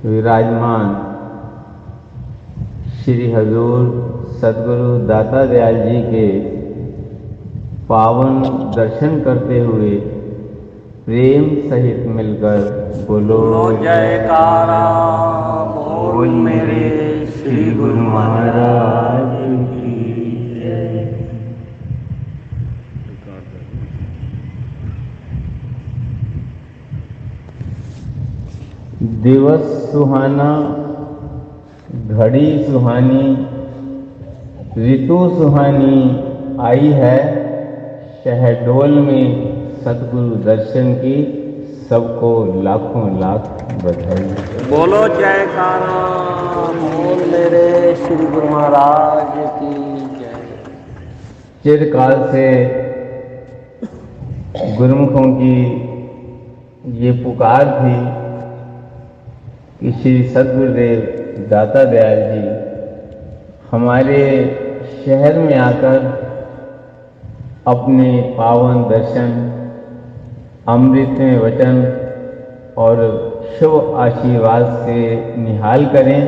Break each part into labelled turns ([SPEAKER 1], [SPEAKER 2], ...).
[SPEAKER 1] विराजमान श्री हजूर सदगुरु दाता दयाल जी के पावन दर्शन करते हुए प्रेम सहित मिलकर बोलो
[SPEAKER 2] जयकारा बोल मेरे श्री गुरु महाराज की जय।
[SPEAKER 1] दिवस सुहाना, घड़ी सुहानी, ऋतु सुहानी आई है। शहडोल में सतगुरु दर्शन की सबको लाखों लाख बधाई।
[SPEAKER 2] बोलो जयकारा बोल मेरे श्री गुरु महाराज की जय।
[SPEAKER 1] चिरकाल से गुरुमुखों की ये पुकार थी कि श्री सदगुरुदेव दाता दयाल जी हमारे शहर में आकर अपने पावन दर्शन, अमृतमय वचन और शुभ आशीर्वाद से निहाल करें।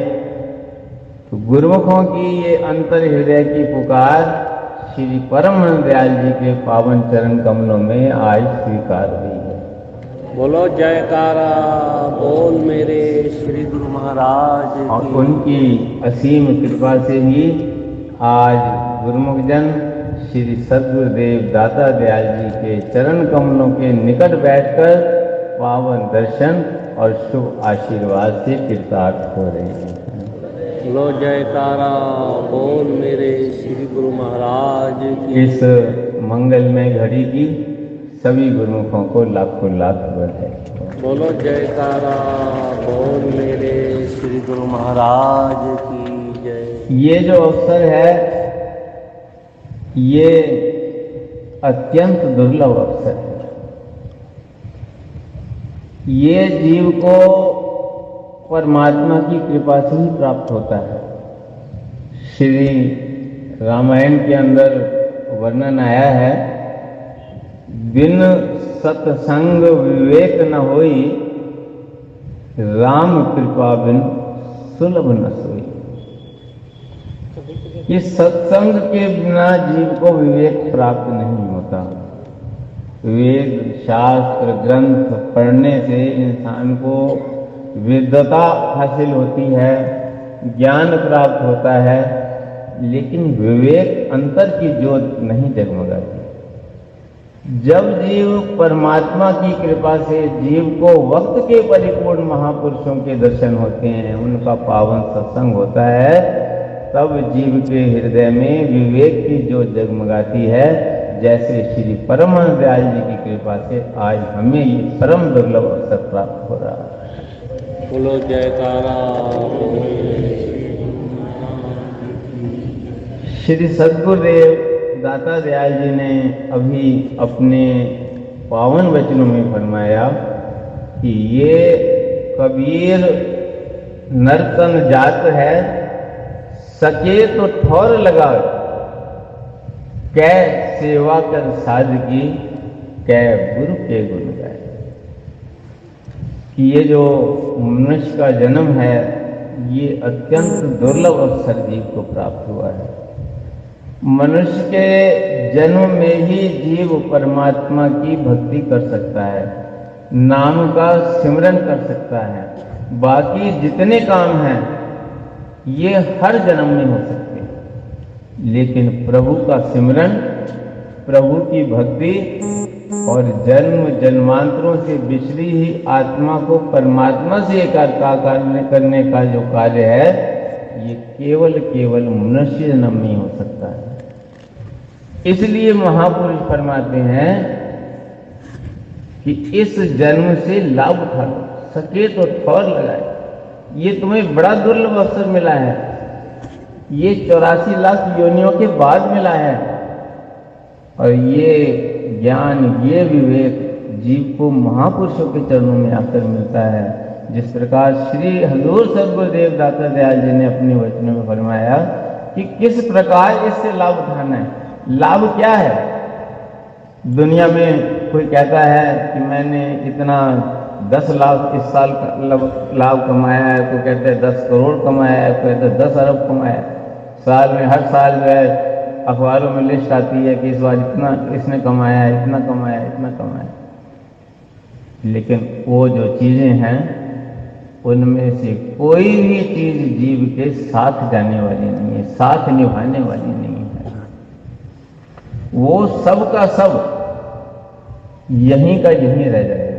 [SPEAKER 1] तो गुरुमुखों की ये अंतर हृदय की पुकार श्री परम दयाल जी के पावन चरण कमलों में आज स्वीकार हुई है।
[SPEAKER 2] बोलो जयकारा बोल मेरे श्री गुरु महाराज की।
[SPEAKER 1] और उनकी असीम कृपा से ही आज गुरुमुख जन श्री सदगुरुदेव दाता दयाल जी के चरण कमलों के निकट बैठकर पावन दर्शन और शुभ आशीर्वाद से कृतार्थ हो रहे हैं।
[SPEAKER 2] बोलो जयकारा बोल मेरे श्री गुरु महाराज की।
[SPEAKER 1] इस मंगलमय घड़ी की सभी गुरुमुखों को लाखों लाख बधाई।
[SPEAKER 2] बोलो जयकारा बोल मेरे श्री गुरु महाराज की जय।
[SPEAKER 1] ये जो अवसर है ये अत्यंत दुर्लभ अवसर है। ये जीव को परमात्मा की कृपा से ही प्राप्त होता है। श्री रामायण के अंदर वर्णन आया है, बिन सत्संग विवेक न होई, राम कृपा बिन सुलभ न सोई। इस सत्संग के बिना जीव को विवेक प्राप्त नहीं होता। वेद शास्त्र ग्रंथ पढ़ने से इंसान को विद्वता हासिल होती है, ज्ञान प्राप्त होता है, लेकिन विवेक अंतर की ज्योत नहीं जगमगाती। जब जीव परमात्मा की कृपा से जीव को वक्त के परिपूर्ण महापुरुषों के दर्शन होते हैं, उनका पावन सत्संग होता है, तब जीव के हृदय में विवेक की ज्योत जगमगाती है। जैसे श्री परम दयाल जी की कृपा से आज हमें ये परम दुर्लभ अवसर प्राप्त हो रहा है।
[SPEAKER 2] बोलो जयकारा।
[SPEAKER 1] श्री सदगुरुदेव दाता दयाल जी ने अभी अपने पावन वचनों में फरमाया कि ये कबीर नर्तन जात है, सके तो ठौर लगा, कै सेवा कर सादगी, कै गुरु के गुण गाए। कि ये जो मनुष्य का जन्म है ये अत्यंत दुर्लभ अवसर जीव को प्राप्त हुआ है। मनुष्य के जन्म में ही जीव परमात्मा की भक्ति कर सकता है, नाम का सिमरन कर सकता है। बाकी जितने काम हैं ये हर जन्म में हो सकते हैं, लेकिन प्रभु का सिमरन, प्रभु की भक्ति और जन्म जन्मांतरों से बिछड़ी ही आत्मा को परमात्मा से एकाकार करने का जो कार्य है ये केवल मनुष्य जन्म में हो सकता है। इसलिए महापुरुष फरमाते हैं कि इस जन्म से लाभ उठा लो, सके तो ठौर लगाए। ये तुम्हें बड़ा दुर्लभ अवसर मिला है, ये 84 लाख योनियों के बाद मिला है। और ये ज्ञान, ये विवेक जीव को महापुरुषों के चरणों में आकर मिलता है। जिस प्रकार श्री हजूर सदगुरुदेव दाता दयाल जी ने अपने वचनों में फरमाया कि किस प्रकार इससे लाभ उठाना है। लाभ क्या है? दुनिया में कोई कहता है कि मैंने इतना 10 लाख इस साल का लाभ कमाया है, तो कहते हैं 10 करोड़ कमाया है, तो कहते हैं 10 अरब कमाया है। साल में हर साल जो है अखबारों में लिस्ट आती है कि इस बार इतना इसने कमाया है, इतना कमाया है, इतना कमाया है। लेकिन वो जो चीज़ें हैं उनमें से कोई भी चीज़ जीव के साथ जाने वाली नहीं है, साथ निभाने वाली नहीं है। वो सब का सब यहीं का यहीं रह जाएगा।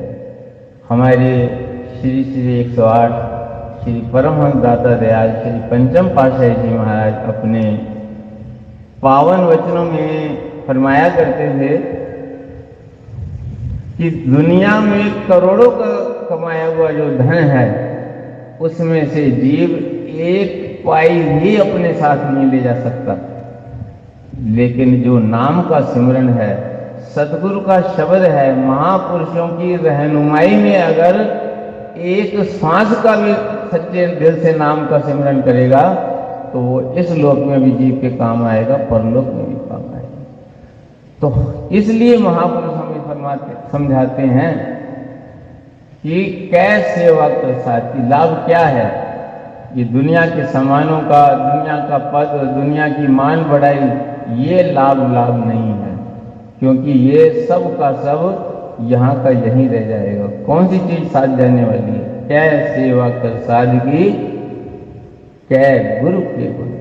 [SPEAKER 1] हमारे श्री श्री 108 श्री परमहंस दाता दयाल श्री पंचम पातशाही जी महाराज अपने पावन वचनों में फरमाया करते थे कि दुनिया में करोड़ों का कमाया हुआ जो धन है उसमें से जीव एक पाई भी अपने साथ नहीं ले जा सकता, लेकिन जो नाम का सिमरन है, सतगुरु का शब्द है, महापुरुषों की रहनुमाई में अगर एक श्वास का भी सच्चे दिल से नाम का सिमरन करेगा तो वो इस लोक में भी जीव के काम आएगा, परलोक में भी काम आएगा। तो इसलिए महापुरुष हमें समझाते हैं कि कैसे सेवा कर साथी लाभ क्या है। ये दुनिया के सामानों का, दुनिया का पद, दुनिया की मान बढ़ाई, ये लाभ नहीं है, क्योंकि ये सब का सब यहाँ का यहीं रह जाएगा। कौन सी चीज साथ जाने वाली है? कै सेवा कर सादगी, कै गुरु के गुण।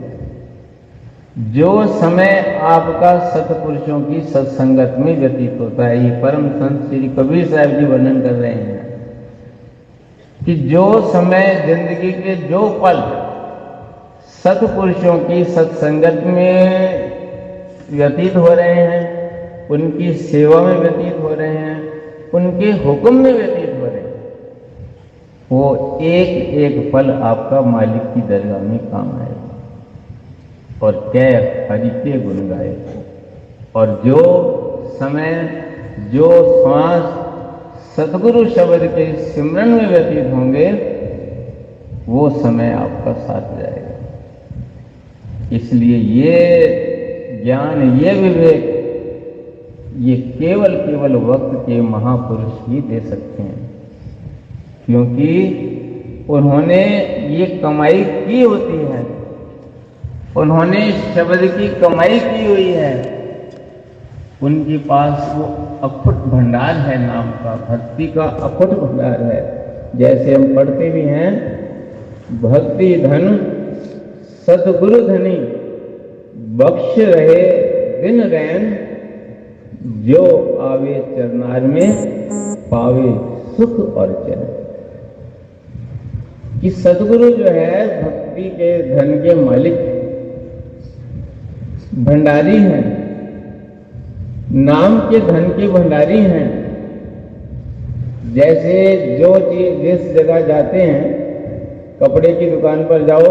[SPEAKER 1] जो समय आपका सतपुरुषों की सत्संगत में व्यतीत होता है, ये परम संत श्री कबीर साहब जी वर्णन कर रहे हैं कि जो समय जिंदगी के जो पल सतपुरुषों की सत्संगत में व्यतीत हो रहे हैं, उनकी सेवा में व्यतीत हो रहे हैं, उनके हुक्म में व्यतीत हो रहे हैं, वो एक एक पल आपका मालिक की दरगाह में काम आएगा और कै हरि के गुण गाए। और जो समय, जो श्वास सतगुरु शब्द के सिमरन में व्यतीत होंगे, वो समय आपका साथ जाएगा। इसलिए ये ज्ञान, ये विवेक, ये केवल वक्त के महापुरुष ही दे सकते हैं, क्योंकि उन्होंने ये कमाई की होती है, उन्होंने शब्द की कमाई की हुई है, उनके पास वो अखुट भंडार है, नाम का, भक्ति का अखुट भंडार है। जैसे हम पढ़ते भी हैं, भक्ति धन सतगुरु धनी, बख्श रहे दिन रैन, जो आवे चरनार में पावे सुख और चैन। कि सतगुरु जो है भक्ति के धन के मालिक, भंडारी हैं, नाम के धन के भंडारी हैं। जैसे जो चीज जिस जगह जाते हैं, कपड़े की दुकान पर जाओ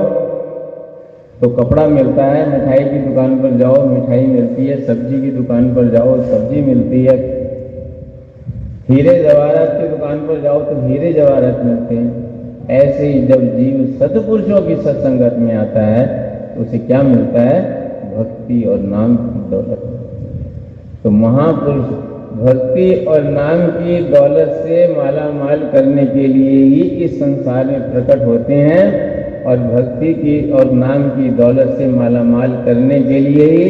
[SPEAKER 1] तो कपड़ा मिलता है, मिठाई की दुकान पर जाओ मिठाई मिलती है, सब्जी की दुकान पर जाओ सब्जी मिलती है, हीरे जवाहरात की दुकान पर जाओ तो हीरे जवाहरात मिलते हैं। ऐसे ही जब जीव सतपुरुषों की सत्संगत में आता है तो उसे क्या मिलता है? भक्ति और नाम की दौलत। तो महापुरुष भक्ति और नाम की दौलत से माला माल करने के लिए ही इस संसार में प्रकट होते हैं, और भक्ति की और नाम की दौलत से माला माल करने के लिए ही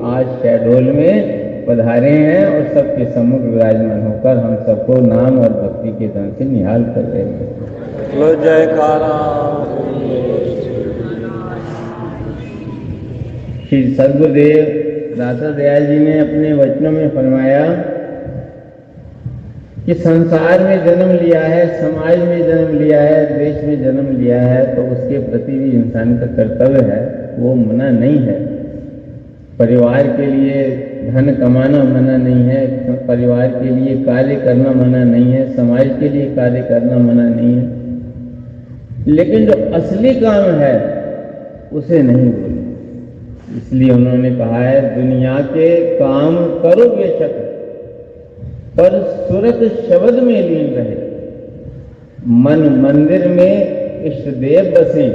[SPEAKER 1] आज शहडोल में पधारे हैं और सबके सम्मुख विराजमान होकर हम सबको नाम और भक्ति के धन से निहाल कर रहे हैं।
[SPEAKER 2] लो जयकारा।
[SPEAKER 1] श्री सद्गुरुदेव दाता दयाल जी ने अपने वचनों में फरमाया कि संसार में जन्म लिया है, समाज में जन्म लिया है, देश में जन्म लिया है, तो उसके प्रति भी इंसान का कर्तव्य है, वो मना नहीं है। परिवार के लिए धन कमाना मना नहीं है, परिवार के लिए कार्य करना मना नहीं है, समाज के लिए कार्य करना मना नहीं है, लेकिन जो असली काम है उसे नहीं बोले। इसलिए उन्होंने कहा है, दुनिया के काम करो बेशक, पर सुरत शब्द में लीन रहे, मन मंदिर में इष्ट देव बसे,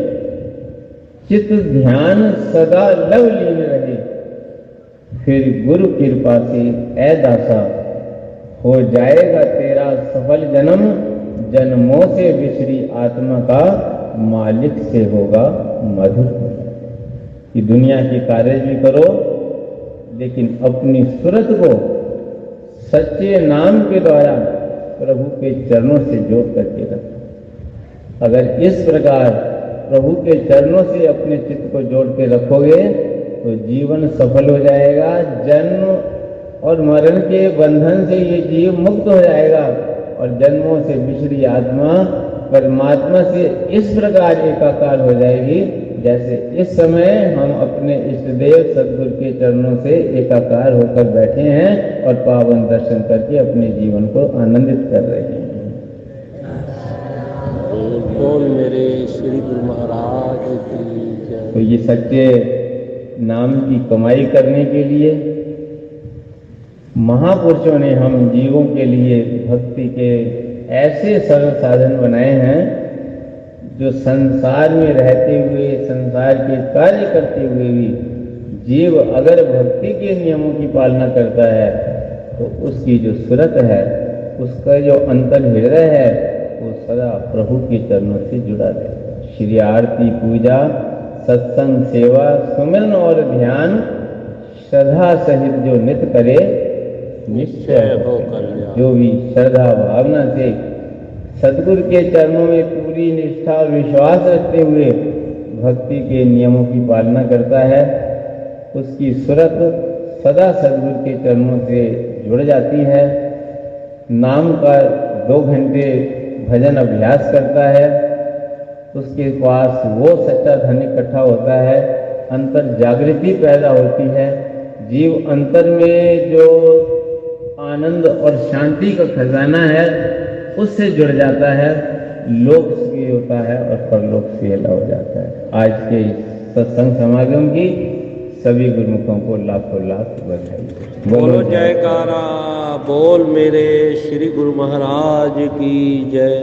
[SPEAKER 1] चित्त ध्यान सदा लव लीन रहे, फिर गुरु कृपा से ऐ दासा हो जाएगा तेरा सफल जन्म, जन्मों से बिछड़ी आत्मा का मालिक से होगा मधुर। कि दुनिया के कार्य भी करो, लेकिन अपनी सूरत को सच्चे नाम के द्वारा प्रभु के चरणों से जोड़ करके रखो। अगर इस प्रकार प्रभु के चरणों से अपने चित्त को जोड़ के रखोगे तो जीवन सफल हो जाएगा। जन्म और मरण के बंधन से ये जीव मुक्त हो जाएगा और जन्मों से बिछड़ी आत्मा परमात्मा से इस प्रकार एकाकार हो जाएगी जैसे इस समय हम अपने इष्टदेव सद्गुरु के चरणों से एकाकार होकर बैठे हैं और पावन दर्शन करके अपने जीवन को आनंदित कर रहे हैं।
[SPEAKER 2] बोल मेरे श्री गुरु महाराज की जय।
[SPEAKER 1] तो ये सच्चे नाम की कमाई करने के लिए महापुरुषों ने हम जीवों के लिए भक्ति के ऐसे सरल साधन बनाए हैं जो संसार में रहते हुए संसार के कार्य करते हुए भी जीव अगर भक्ति के नियमों की पालना करता है तो उसकी जो सूरत है, उसका जो अंतर हृदय है, वो सदा प्रभु के चरणों से जुड़ा रहे। श्री आरती, पूजा, सत्संग, सेवा, सुमिरन और ध्यान श्रद्धा सहित जो नित्य करे निश्चय हो कल्याण। जो भी श्रद्धा भावना से सद्गुरु के चरणों में पूरी निष्ठा और विश्वास रखते हुए भक्ति के नियमों की पालना करता है, उसकी सूरत सदा सद्गुरु के चरणों से जुड़ जाती है। नाम का 2 घंटे भजन अभ्यास करता है, उसके पास वो सच्चा धन इकट्ठा होता है, अंतर जागृति पैदा होती है। जीव अंतर में जो आनंद और शांति का खजाना है उससे जुड़ जाता है, लोक से होता है और परलोक से अलग हो जाता है। आज के सत्संग समागम की सभी गुरुमुखों को लाखों लाख बधाई।
[SPEAKER 2] बोलो जयकारा। बोल मेरे श्री गुरु महाराज की जय।